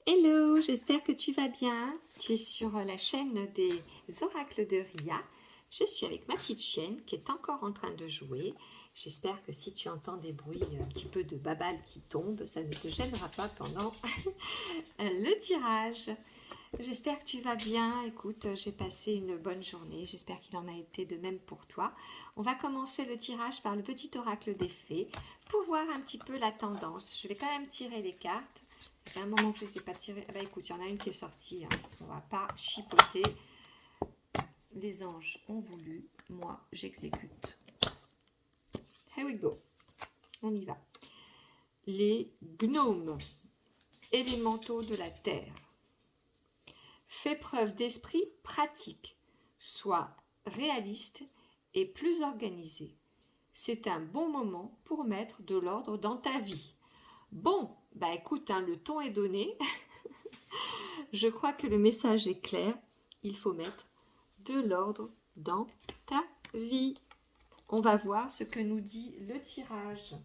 Hello, j'espère que tu vas bien. Tu es sur la chaîne des oracles de Ria. Je suis avec ma petite chienne qui est encore en train de jouer. J'espère que si tu entends des bruits, un petit peu de babal qui tombe, ça ne te gênera pas pendant le tirage. J'espère que tu vas bien. Écoute, j'ai passé une bonne journée. J'espère qu'il en a été de même pour toi. On va commencer le tirage par le petit oracle des fées pour voir un petit peu la tendance. Je vais quand même tirer les cartes. Ça fait un moment que je ne les ai pas tirées. Ah bah écoute, il y en a une qui est sortie. Hein. On ne va pas chipoter. Les anges ont voulu. Moi, j'exécute. Here we go. On y va. Les gnomes, élémentaux de la terre. Fais preuve d'esprit pratique, sois réaliste et plus organisé. C'est un bon moment pour mettre de l'ordre dans ta vie. Bon, bah écoute, hein, le ton est donné. Je crois que le message est clair. Il faut mettre de l'ordre dans ta vie. On va voir ce que nous dit le tirage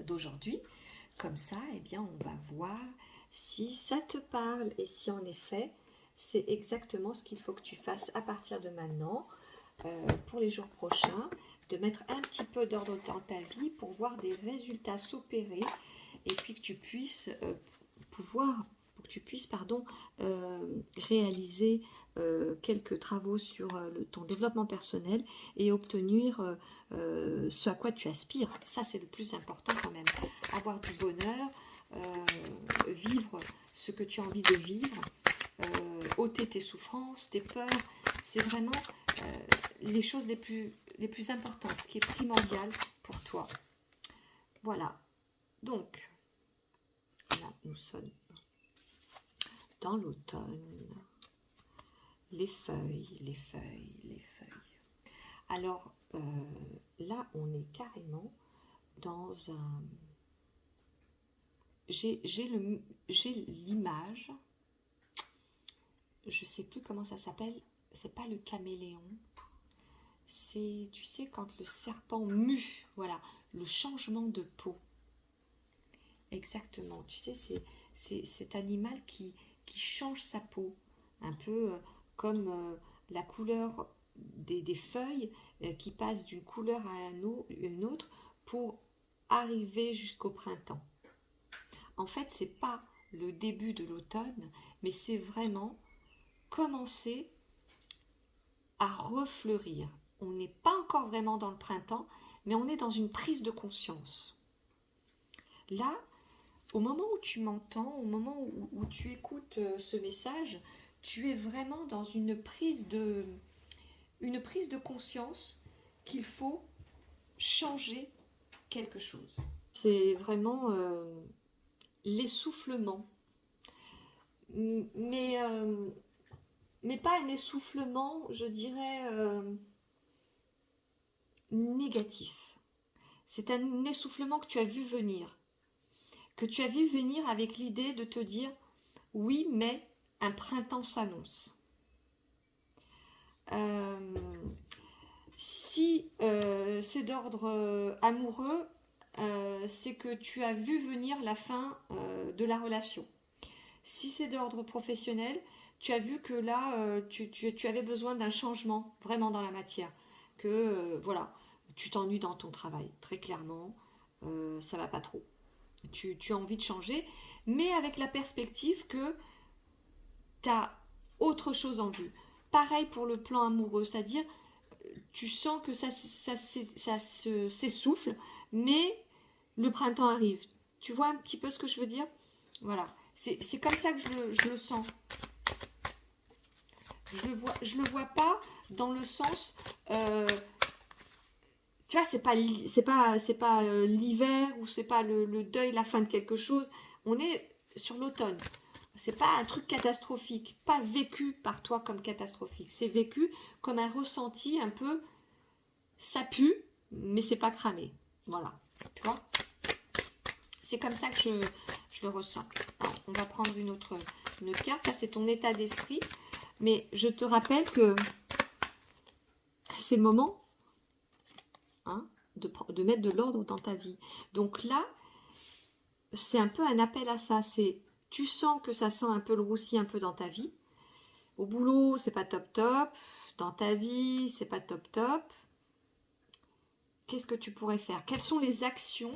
d'aujourd'hui. Comme ça, eh bien, on va voir si ça te parle et si en effet, c'est exactement ce qu'il faut que tu fasses à partir de maintenant, pour les jours prochains, de mettre un petit peu d'ordre dans ta vie pour voir des résultats s'opérer et puis que tu puisses réaliser quelques travaux sur ton développement personnel et obtenir ce à quoi tu aspires. Ça, c'est le plus important quand même. Avoir du bonheur, vivre ce que tu as envie de vivre, ôter tes souffrances, tes peurs. C'est vraiment les choses les plus importantes, ce qui est primordial pour toi. Voilà. Donc, là, nous sommes dans l'automne. Les feuilles, les feuilles, les feuilles. Alors, là, on est carrément dans un... J'ai l'image, je ne sais plus comment ça s'appelle, c'est pas le caméléon, c'est, tu sais, quand le serpent mue, voilà, le changement de peau. Exactement, tu sais, c'est cet animal qui change sa peau, un peu comme la couleur des feuilles qui passent d'une couleur à une autre pour arriver jusqu'au printemps. En fait, c'est pas le début de l'automne, mais c'est vraiment commencer à refleurir. On n'est pas encore vraiment dans le printemps, mais on est dans une prise de conscience. Là, au moment où tu m'entends, au moment où tu écoutes ce message, tu es vraiment dans une prise de conscience qu'il faut changer quelque chose. C'est vraiment l'essoufflement. Mais pas un essoufflement, je dirais, négatif. C'est un essoufflement que tu as vu venir. Que tu as vu venir avec l'idée de te dire « Oui, mais un printemps s'annonce ». Si c'est d'ordre amoureux, c'est que tu as vu venir la fin de la relation. Si c'est d'ordre professionnel, tu as vu que là, tu avais besoin d'un changement vraiment dans la matière. Que voilà, tu t'ennuies dans ton travail, très clairement, ça va pas trop. Tu as envie de changer, mais avec la perspective que tu as autre chose en vue. Pareil pour le plan amoureux, c'est-à-dire tu sens que ça s'essouffle, mais le printemps arrive. Tu vois un petit peu ce que je veux dire? Voilà, c'est comme ça que je le sens. Je le vois pas dans le sens... tu vois, c'est pas l'hiver ou c'est pas le deuil, la fin de quelque chose. On est sur l'automne. C'est pas un truc catastrophique, pas vécu par toi comme catastrophique. C'est vécu comme un ressenti un peu, ça pue, mais c'est pas cramé. Voilà, tu vois. C'est comme ça que je le ressens. Alors, on va prendre une autre carte. Ça, c'est ton état d'esprit. Mais je te rappelle que c'est le moment, hein, de mettre de l'ordre dans ta vie. Donc là, c'est un peu un appel à ça. C'est Tu sens que ça sent un peu le roussi un peu dans ta vie. Au boulot, c'est pas top top. Dans ta vie, c'est pas top top. Qu'est-ce que tu pourrais faire? Quelles sont les actions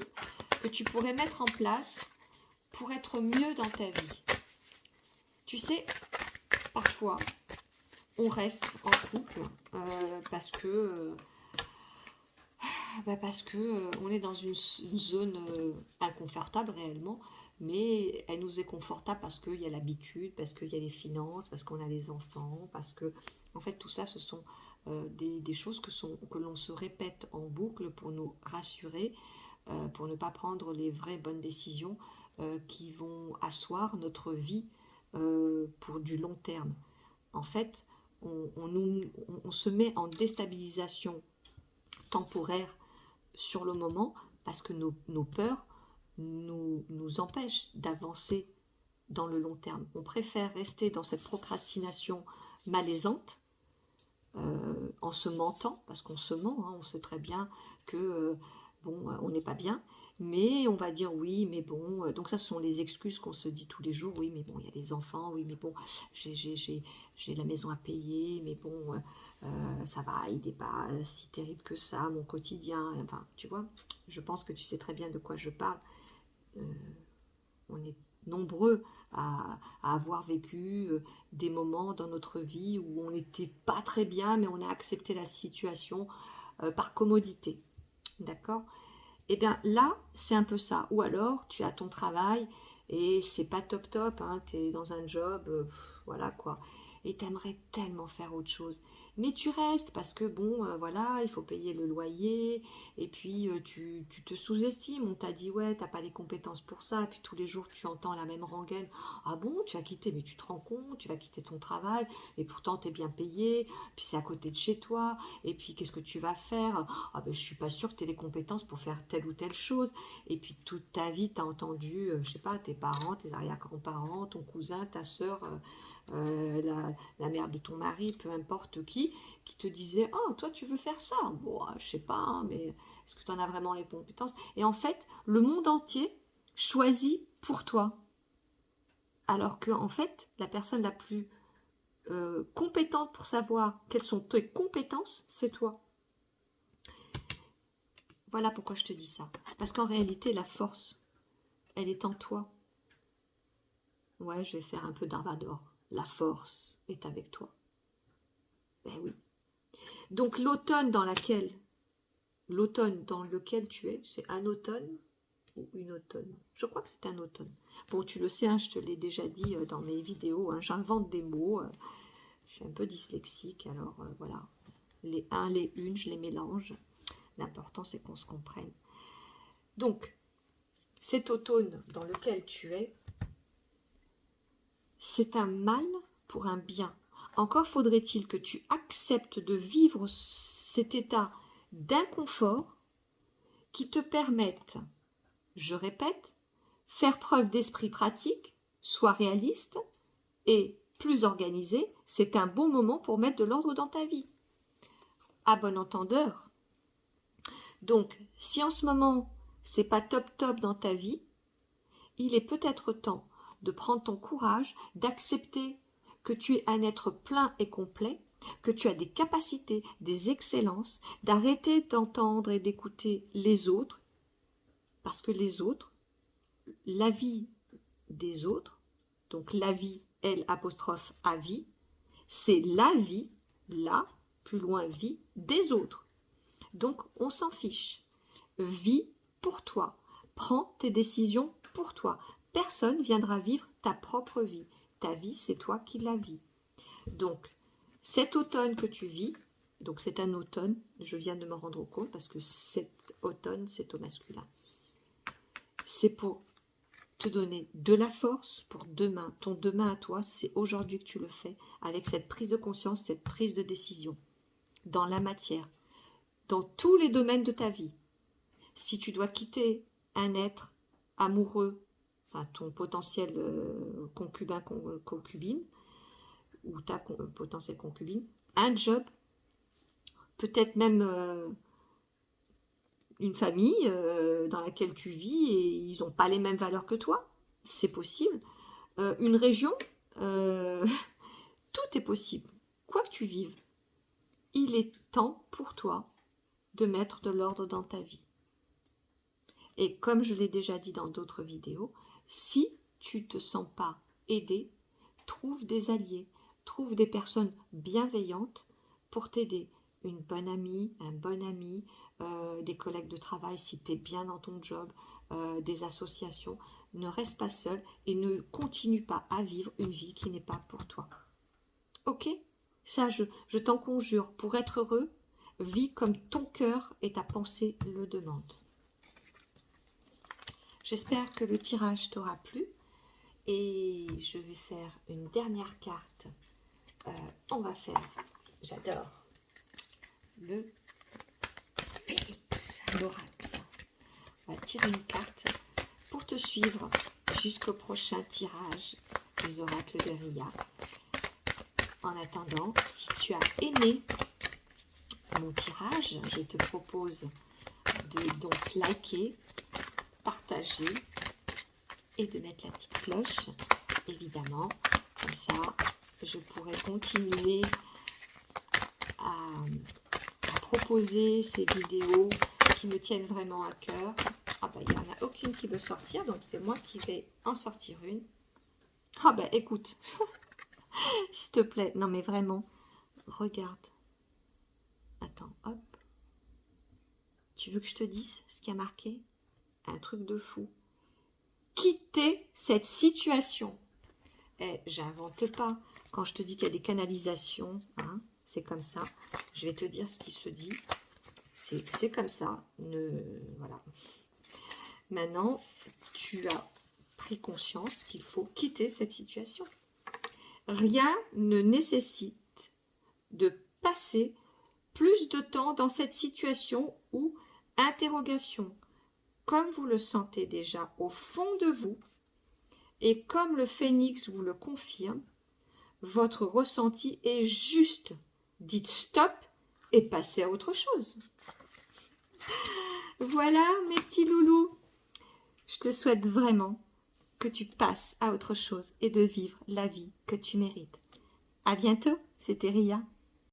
que tu pourrais mettre en place pour être mieux dans ta vie? Tu sais, parfois, on reste en couple parce que on est dans une zone inconfortable réellement, mais elle nous est confortable parce qu'il y a l'habitude, parce qu'il y a les finances, parce qu'on a les enfants, parce que, en fait, tout ça, ce sont des choses que l'on se répète en boucle pour nous rassurer, pour ne pas prendre les vraies bonnes décisions qui vont asseoir notre vie pour du long terme. En fait, on se met en déstabilisation temporaire sur le moment parce que nos peurs nous empêchent d'avancer dans le long terme. On préfère rester dans cette procrastination malaisante en se mentant, parce qu'on se ment, hein, on sait très bien que on n'est pas bien, mais on va dire oui, mais bon, donc ça ce sont les excuses qu'on se dit tous les jours, oui, mais bon, il y a les enfants, oui, mais bon, j'ai la maison à payer, mais bon, ça va, il n'est pas si terrible que ça, mon quotidien, enfin, tu vois, je pense que tu sais très bien de quoi je parle. On est nombreux à avoir vécu des moments dans notre vie où on n'était pas très bien, mais on a accepté la situation par commodité. D'accord? Et bien là, c'est un peu ça. Ou alors, tu as ton travail et c'est pas top top, hein, tu es dans un job, voilà quoi. Et tu aimerais tellement faire autre chose. Mais tu restes parce que bon, voilà, il faut payer le loyer. Et puis tu te sous-estimes. On t'a dit, ouais, t'as pas les compétences pour ça. Et puis tous les jours, tu entends la même rengaine. Ah bon, tu vas quitter, mais tu te rends compte, tu vas quitter ton travail. Et pourtant, tu es bien payé. Puis c'est à côté de chez toi. Et puis qu'est-ce que tu vas faire? Ah ben, je suis pas sûre que tu aies les compétences pour faire telle ou telle chose. Et puis toute ta vie, tu as entendu, je sais pas, tes parents, tes arrière-grands-parents, ton cousin, ta soeur, la mère de ton mari, peu importe qui te disait, oh, toi, tu veux faire ça? Bon, je sais pas, hein, mais est-ce que tu en as vraiment les compétences? Et en fait, le monde entier choisit pour toi. Alors que, en fait, la personne la plus compétente pour savoir quelles sont tes compétences, c'est toi. Voilà pourquoi je te dis ça. Parce qu'en réalité, la force, elle est en toi. Ouais, je vais faire un peu d'Arvador. La force est avec toi. Ben oui. Donc l'automne dans lequel tu es, c'est un automne ou une automne? Je crois que c'est un automne. Bon, tu le sais, hein, je te l'ai déjà dit dans mes vidéos, hein, j'invente des mots. Je suis un peu dyslexique, alors voilà. Les uns, les unes, je les mélange. L'important, c'est qu'on se comprenne. Donc, cet automne dans lequel tu es, c'est un mal pour un bien. Encore faudrait-il que tu acceptes de vivre cet état d'inconfort qui te permette, je répète, faire preuve d'esprit pratique, sois réaliste et plus organisé. C'est un bon moment pour mettre de l'ordre dans ta vie. À bon entendeur. Donc, si en ce moment, c'est pas top top dans ta vie, il est peut-être temps de prendre ton courage, d'accepter que tu es un être plein et complet, que tu as des capacités, des excellences, d'arrêter d'entendre et d'écouter les autres, parce que les autres, la vie des autres, donc la vie, L apostrophe A vie, c'est la vie, là, plus loin vie, des autres. Donc on s'en fiche. Vis pour toi. Prends tes décisions pour toi. Personne viendra vivre ta propre vie. Ta vie, c'est toi qui la vis. Donc, cet automne que tu vis, donc c'est un automne, je viens de me rendre compte parce que cet automne, c'est au masculin. C'est pour te donner de la force pour demain. Ton demain à toi, c'est aujourd'hui que tu le fais avec cette prise de conscience, cette prise de décision dans la matière, dans tous les domaines de ta vie. Si tu dois quitter un être amoureux, enfin ton potentiel concubin, concubine, ou ta potentielle concubine, un job, peut-être même une famille dans laquelle tu vis et ils n'ont pas les mêmes valeurs que toi, c'est possible. une région, tout est possible. Quoi que tu vives, il est temps pour toi de mettre de l'ordre dans ta vie. Et comme je l'ai déjà dit dans d'autres vidéos, si tu ne te sens pas aidé, trouve des alliés, trouve des personnes bienveillantes pour t'aider. Une bonne amie, un bon ami, des collègues de travail si tu es bien dans ton job, des associations. Ne reste pas seul et ne continue pas à vivre une vie qui n'est pas pour toi. Ok? Ça, je t'en conjure, pour être heureux, vis comme ton cœur et ta pensée le demandent. J'espère que le tirage t'aura plu et je vais faire une dernière carte. On va faire, j'adore, le Phénix, l'oracle. On va tirer une carte pour te suivre jusqu'au prochain tirage des oracles de Ria. En attendant, si tu as aimé mon tirage, je te propose de donc liker, partager et de mettre la petite cloche, évidemment, comme ça je pourrai continuer à proposer ces vidéos qui me tiennent vraiment à cœur. Ah ben, il n'y en a aucune qui veut sortir, donc c'est moi qui vais en sortir une. Ah ben écoute, s'il te plaît, non mais vraiment, regarde. Attends, hop. Tu veux que je te dise ce qui a marqué? Un truc de fou. Quitter cette situation. Eh, j'invente pas. Quand je te dis qu'il y a des canalisations, hein, c'est comme ça. Je vais te dire ce qui se dit. C'est comme ça. Voilà. Maintenant, tu as pris conscience qu'il faut quitter cette situation. Rien ne nécessite de passer plus de temps dans cette situation ou interrogation. Comme vous le sentez déjà au fond de vous, et comme le phénix vous le confirme, votre ressenti est juste. Dites stop et passez à autre chose. Voilà mes petits loulous. Je te souhaite vraiment que tu passes à autre chose et de vivre la vie que tu mérites. À bientôt, c'était Ria.